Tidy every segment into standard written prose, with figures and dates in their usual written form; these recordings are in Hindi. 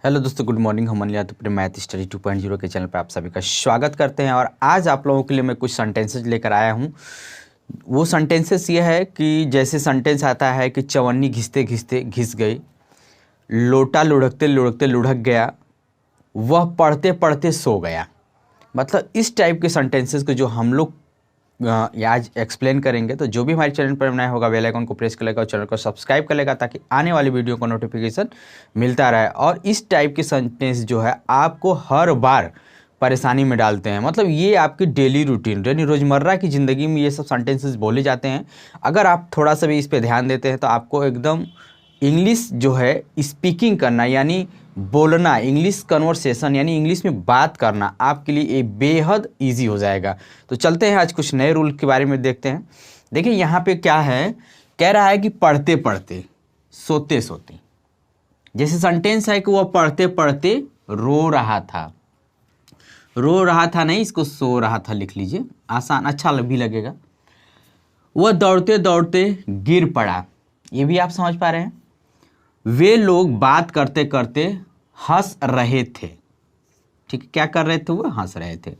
हेलो दोस्तों, गुड मॉर्निंग। हम अनिल यादव मैथ स्टडी 2.0 के चैनल पर आप सभी का स्वागत करते हैं। और आज आप लोगों के लिए मैं कुछ सेंटेंसेस लेकर आया हूँ। वो सेंटेंसेस ये है कि जैसे सेंटेंस आता है कि चवन्नी घिसते घिसते घिस गई, लोटा लुढ़कते लुढ़कते लुढ़क गया, वह पढ़ते पढ़ते सो गया। मतलब इस टाइप के सेंटेंसेस को जो हम लोग आज एक्सप्लेन करेंगे। तो जो भी हमारे चैनल पर नया होगा बेल आइकन को प्रेस कर लेगा और चैनल को सब्सक्राइब कर लेगा ताकि आने वाली वीडियो को नोटिफिकेशन मिलता रहे। और इस टाइप के सेंटेंस जो है आपको हर बार परेशानी में डालते हैं। मतलब ये आपकी डेली रूटीन यानी रोज़मर्रा की ज़िंदगी में ये सब सेंटेंसेस बोले जाते हैं। अगर आप थोड़ा सा भी इस पर ध्यान देते हैं तो आपको एकदम इंग्लिश जो है स्पीकिंग करना यानी बोलना, इंग्लिश कन्वर्सेशन यानी इंग्लिश में बात करना आपके लिए ये बेहद इजी हो जाएगा। तो चलते हैं आज कुछ नए रूल के बारे में देखते हैं। देखिए यहाँ पे क्या है, कह रहा है कि पढ़ते पढ़ते सोते सोते। जैसे सेंटेंस है कि वह पढ़ते पढ़ते रो रहा था। रो रहा था नहीं, इसको सो रहा था लिख लीजिए, आसान अच्छा भी लगेगा। वह दौड़ते दौड़ते गिर पड़ा, ये भी आप समझ पा रहे हैं। वे लोग बात करते करते हंस रहे थे। ठीक है, क्या कर रहे थे? वो हंस रहे थे।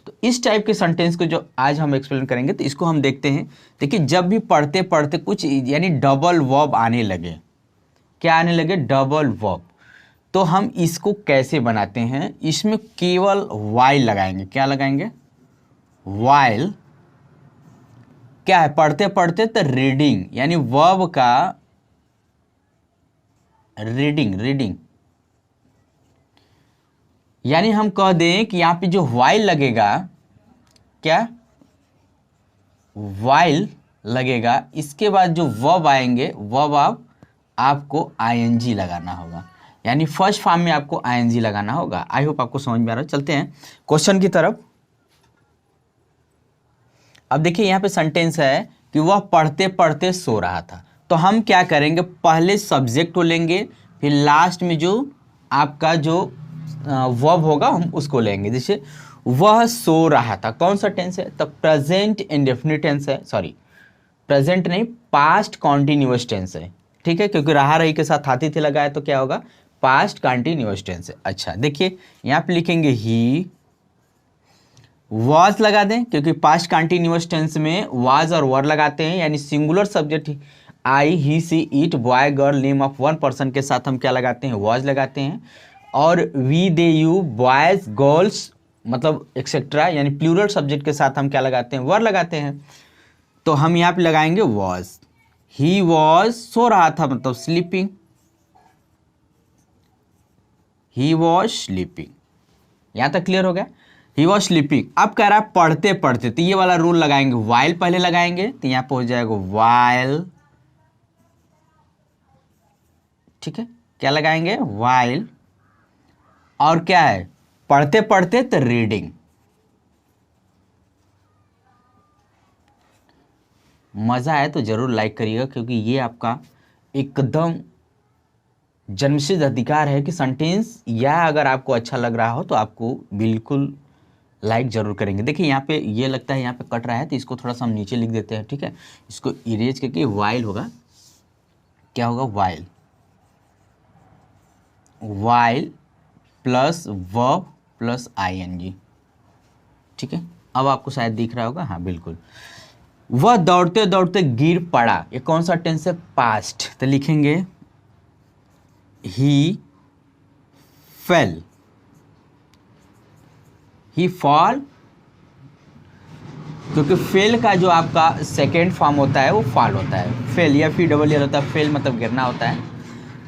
तो इस टाइप के सेंटेंस को जो आज हम एक्सप्लेन करेंगे तो इसको हम देखते हैं। देखिए, जब भी पढ़ते पढ़ते कुछ यानी डबल वर्ब आने लगे, क्या आने लगे? Double verb. तो हम इसको कैसे बनाते हैं? इसमें केवल वाइल लगाएंगे। क्या लगाएंगे? वाइल। क्या है? पढ़ते पढ़ते तो रीडिंग यानी वर्ब का रीडिंग यानी हम कह दें कि यहाँ पे जो वाइल लगेगा, क्या वाइल लगेगा, इसके बाद जो वर्ब आएंगे वर्ब आपको आईएनजी लगाना होगा। यानी फर्स्ट फॉर्म में आपको आईएनजी लगाना होगा। आई होप आपको समझ में आ रहा है। चलते हैं क्वेश्चन की तरफ। अब देखिए यहाँ पे सेंटेंस है कि वह पढ़ते पढ़ते सो रहा था। तो हम क्या करेंगे? पहले सब्जेक्ट को लेंगे, फिर लास्ट में जो आपका जो वर्ब होगा हम उसको लेंगे। जैसे वह सो रहा था, कौन सा टेंस है? तो प्रेजेंट इंडेफिनिट टेंस है। सॉरी, प्रेजेंट नहीं, पास्ट कॉन्टिन्यूअस टेंस है। ठीक है, क्योंकि रहा रही के साथ हाथी थे लगाए तो क्या होगा? पास्ट कॉन्टिन्यूअस टेंस है। अच्छा देखिए यहाँ पे लिखेंगे ही वाज लगा दें, क्योंकि पास्ट कॉन्टिन्यूअस टेंस में वाज और वर लगाते हैं। यानी singular subject I, he, she, it, boy, girl, name of one person के साथ हम क्या लगाते हैं? वाज लगाते हैं। और we, they, you, boys, girls मतलब एक्सेट्रा यानी प्लूरल सब्जेक्ट के साथ हम क्या लगाते हैं? वर लगाते हैं। तो हम यहाँ पे लगाएंगे वॉज। ही वॉज सो रहा था मतलब स्लीपिंग। He was sleeping. यहाँ तक क्लियर हो गया? He was sleeping. अब कह रहा है पढ़ते पढ़ते, तो ये वाला रूल लगाएंगे, वाइल पहले लगाएंगे तो यहाँ पे हो जाएगा वाइल। ठीक है, क्या लगाएंगे? वाइल। और क्या है? पढ़ते पढ़ते तो रीडिंग। मज़ा आए तो ज़रूर लाइक करिएगा, क्योंकि ये आपका एकदम जन्मसिद्ध अधिकार है कि सेंटेंस या अगर आपको अच्छा लग रहा हो तो आपको बिल्कुल लाइक ज़रूर करेंगे। देखिए यहाँ पे ये लगता है यहाँ पे कट रहा है, तो इसको थोड़ा सा हम नीचे लिख देते हैं। ठीक है, इसको इरेज करके वाइल होगा। क्या होगा? While. While plus verb plus ING. ठीक है, अब आपको शायद दिख रहा होगा। हाँ बिल्कुल। वह दौड़ते दौड़ते गिर पड़ा, ये कौन सा टेंस है? पास्ट। तो लिखेंगे ही फेल। ही फॉल, क्योंकि फेल का जो आपका सेकेंड फॉर्म होता है वो फॉल होता है। फेल या फिर डबल ईयर होता है। फेल मतलब गिरना होता है,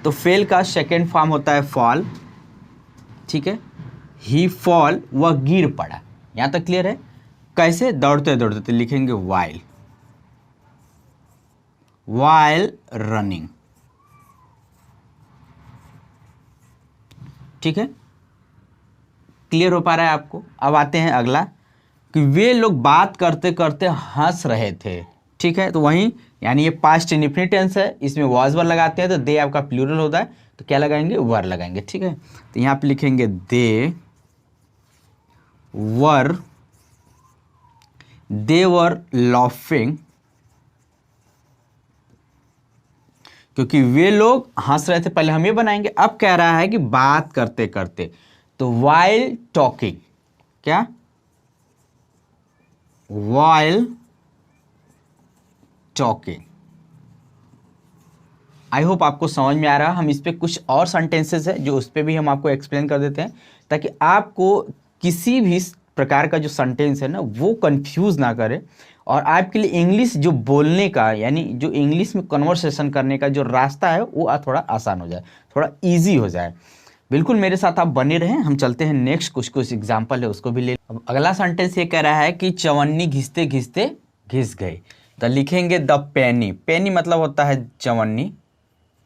तो फेल का सेकेंड फॉर्म होता है फॉल। ठीक है, ही फॉल, वह गिर पड़ा। यहाँ तक क्लियर है? कैसे? दौड़ते दौड़ते। तो लिखेंगे वाइल। While running. ठीक है, क्लियर हो पा रहा है आपको? अब आते हैं अगला कि वे लोग बात करते करते हंस रहे थे। ठीक है, तो वहीं यानी ये पास्ट इंडेफिनिट टेंस है, इसमें वाज वर लगाते हैं तो दे आपका प्लूरल होता है, तो क्या लगाएंगे? वर लगाएंगे। ठीक है, तो यहाँ पे लिखेंगे दे वर लाफिंग क्योंकि वे लोग हंस रहे थे, पहले हम ये बनाएंगे। अब कह रहा है कि बात करते करते, तो while टॉकिंग, क्या while टॉकिंग। आई होप आपको समझ में आ रहा है। हम इस पे कुछ और सेंटेंसेस है जो उस पर भी हम आपको एक्सप्लेन कर देते हैं, ताकि आपको किसी भी प्रकार का जो सेंटेंस है ना वो कंफ्यूज ना करे, और आपके लिए इंग्लिश जो बोलने का, यानी जो इंग्लिश में कन्वर्सेशन करने का जो रास्ता है वो थोड़ा आसान हो जाए, थोड़ा इजी हो जाए। बिल्कुल मेरे साथ आप बने रहें। हम चलते हैं नेक्स्ट, कुछ एग्जाम्पल है उसको भी ले। अब अगला सेंटेंस ये कह रहा है कि चवन्नी घिसते घिसते घिस गई। तो लिखेंगे द पेनी। पेनी मतलब होता है चवन्नी,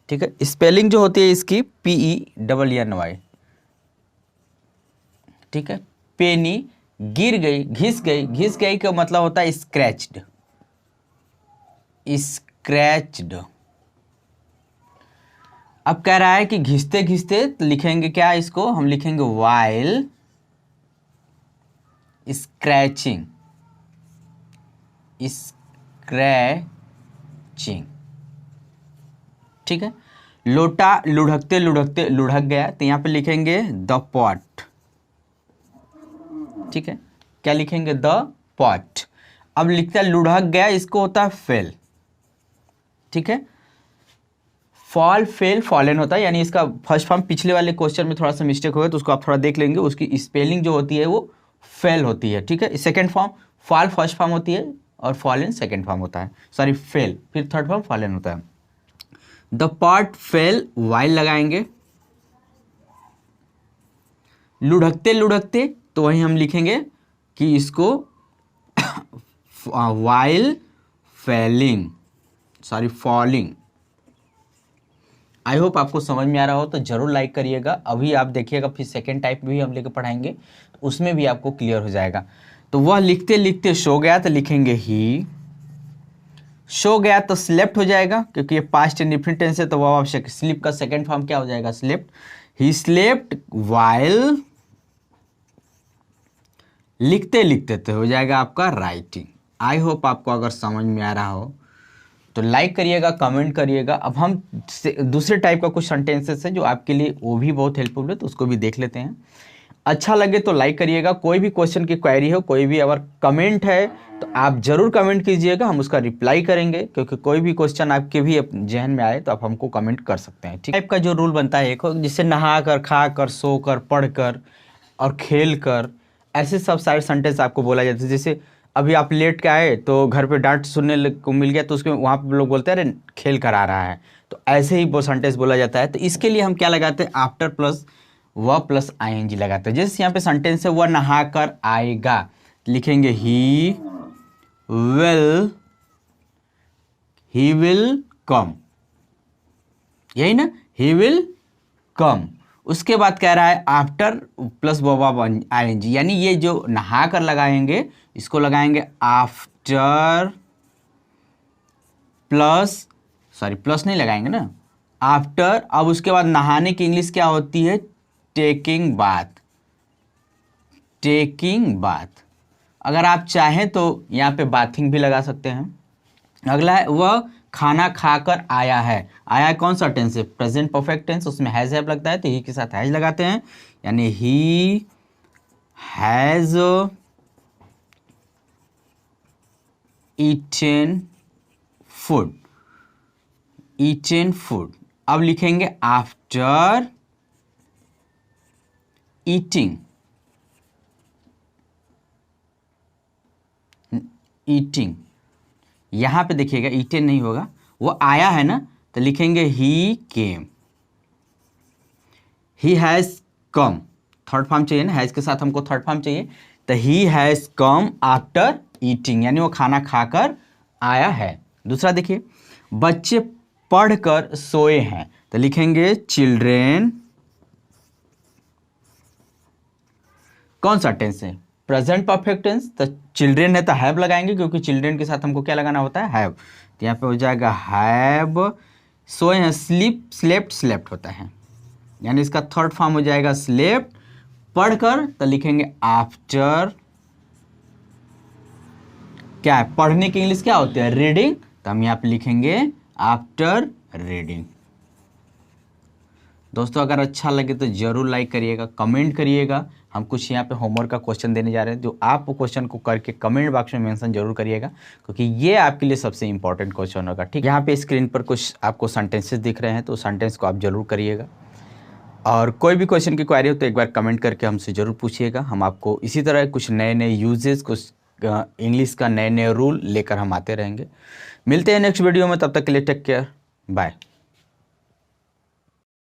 ठीक है। स्पेलिंग जो होती है इसकी PENNY, ठीक है। पेनी, गिर गई, घिस गई। घिस गई का मतलब होता है स्क्रैच्ड, स्क्रैच्ड। अब कह रहा है कि घिसते घिसते, तो लिखेंगे क्या इसको, हम लिखेंगे while स्क्रैचिंग, स्क्रैचिंग, ठीक है। लोटा लुढ़कते लुढ़कते लुढ़क गया, तो यहाँ पे लिखेंगे द पॉट, ठीक है। क्या लिखेंगे, द पॉट। अब लिखता है लुढ़क गया, इसको होता है फेल, ठीक है। फॉल, फेल, फॉलन होता है, यानी इसका फर्स्ट फॉर्म पिछले वाले क्वेश्चन में थोड़ा सा मिस्टेक हो गया, तो उसको आप थोड़ा देख लेंगे। उसकी स्पेलिंग जो होती है वो फेल होती है, ठीक है। Second form, fall first form होती है और फॉलन सेकंड फॉर्म होता है, सॉरी फेल, फिर थर्ड फॉर्म फॉलन होता है। द पॉट फेल, वाइल लगाएंगे। लुढ़कते लुढ़कते, तो वहीं हम लिखेंगे कि इसको while failing, sorry falling. I hope आपको समझ में आ रहा हो, तो जरूर लाइक करिएगा। अभी आप देखिएगा फिर सेकेंड टाइप भी हम लेकर पढ़ाएंगे, तो उसमें भी आपको क्लियर हो जाएगा। तो वह लिखते लिखते सो गया, तो लिखेंगे ही। सो गया तो स्लेप्ट हो जाएगा, क्योंकि ये पास्ट इंडेफिनिट टेंस है, तो वह आवश्यक। स्लीप का सेकंड फॉर्म क्या हो जाएगा, स्लेप्ट। ही स्लेप्ट वाइल, लिखते लिखते तो हो जाएगा आपका राइटिंग। आई होप आपको अगर समझ में आ रहा हो तो लाइक करिएगा, कमेंट करिएगा। अब हम दूसरे टाइप का कुछ सेंटेंसेस है जो आपके लिए वो भी बहुत हेल्पफुल है, तो उसको भी देख लेते हैं। अच्छा लगे तो लाइक करिएगा। कोई भी क्वेश्चन की क्वेरी हो, कोई भी अगर कमेंट है तो आप जरूर कमेंट कीजिएगा, हम उसका रिप्लाई करेंगे। क्योंकि कोई भी क्वेश्चन आपके भी जहन में आए तो आप हमको कमेंट कर सकते हैं, ठीक। टाइप का जो रूल बनता है एक, जिससे नहा कर, खा कर, सो कर, पढ़ कर और खेल कर, ऐसे सब सारे सेंटेंस आपको बोला जाता है। जैसे अभी आप लेट के आए तो घर पे डांट सुनने को मिल गया, तो उसके वहाँ पे लोग बोलते हैं अरे खेल कर आ रहा है, तो ऐसे ही वो सेंटेंस बोला जाता है। तो इसके लिए हम क्या लगाते हैं, आफ्टर प्लस व प्लस ING लगाते हैं। जैसे यहाँ पे सेंटेंस है वह नहा कर आएगा, लिखेंगे ही विल कम, यही ना, ही विल कम। उसके बाद कह रहा है आफ्टर प्लस वर्ब ING, यानी ये जो नहा कर लगाएंगे इसको लगाएंगे आफ्टर प्लस, सॉरी प्लस नहीं लगाएंगे ना, आफ्टर। अब उसके बाद नहाने की इंग्लिश क्या होती है, टेकिंग बाथ, टेकिंग बाथ। अगर आप चाहें तो यहाँ पे बाथिंग भी लगा सकते हैं। अगला है वह खाना खाकर आया है। आया कौन सा टेंस है, प्रेजेंट परफेक्ट टेंस, उसमें हैज हैव लगता है, तो ही के साथ हैज लगाते हैं, यानी he has eaten food, eaten food. अब लिखेंगे आफ्टर ईटिंग, ईटिंग। यहां पे देखिएगा ईटन नहीं होगा, वो आया है ना, तो लिखेंगे he came, he has come. Third form चाहिए ना, हैज के साथ हमको थर्ड फॉर्म चाहिए, तो ही हैज कम आफ्टर ईटिंग, यानी वो खाना खाकर आया है। दूसरा देखिए, बच्चे पढ़कर सोए हैं, तो लिखेंगे चिल्ड्रेन, कौन सा टेंस है, प्रेजेंट परफेक्ट टेंस, तो चिल्ड्रेन है तो हैव लगाएंगे, क्योंकि चिल्ड्रेन के साथ हमको क्या लगाना होता है, हैव। तो यहाँ पे हो जाएगा हैव। सोए हैं, स्लीप, स्लेप्ट, स्लेप्ट होता है, यानी इसका थर्ड फॉर्म हो जाएगा स्लेप्ट। पढ़कर तो लिखेंगे आफ्टर, क्या है, पढ़ने की इंग्लिश क्या होती है, रीडिंग, तो हम यहाँ पे लिखेंगे आफ्टर रीडिंग। दोस्तों अगर अच्छा लगे तो ज़रूर लाइक करिएगा, कमेंट करिएगा। हम कुछ यहाँ पे होमवर्क का क्वेश्चन देने जा रहे हैं, जो आप क्वेश्चन को करके कमेंट बॉक्स में मेंशन जरूर करिएगा, क्योंकि ये आपके लिए सबसे इंपॉर्टेंट क्वेश्चन होगा। ठीक, यहाँ पे स्क्रीन पर कुछ आपको सेंटेंसेस दिख रहे हैं, तो सेंटेंस को आप जरूर करिएगा। और कोई भी क्वेश्चन की क्वेरी हो तो एक बार कमेंट करके हमसे ज़रूर पूछिएगा। हम आपको इसी तरह कुछ नए नए यूजेस, कुछ इंग्लिश का नए नए रूल लेकर हम आते रहेंगे। मिलते हैं नेक्स्ट वीडियो में, तब तक के लिए टेक केयर, बाय।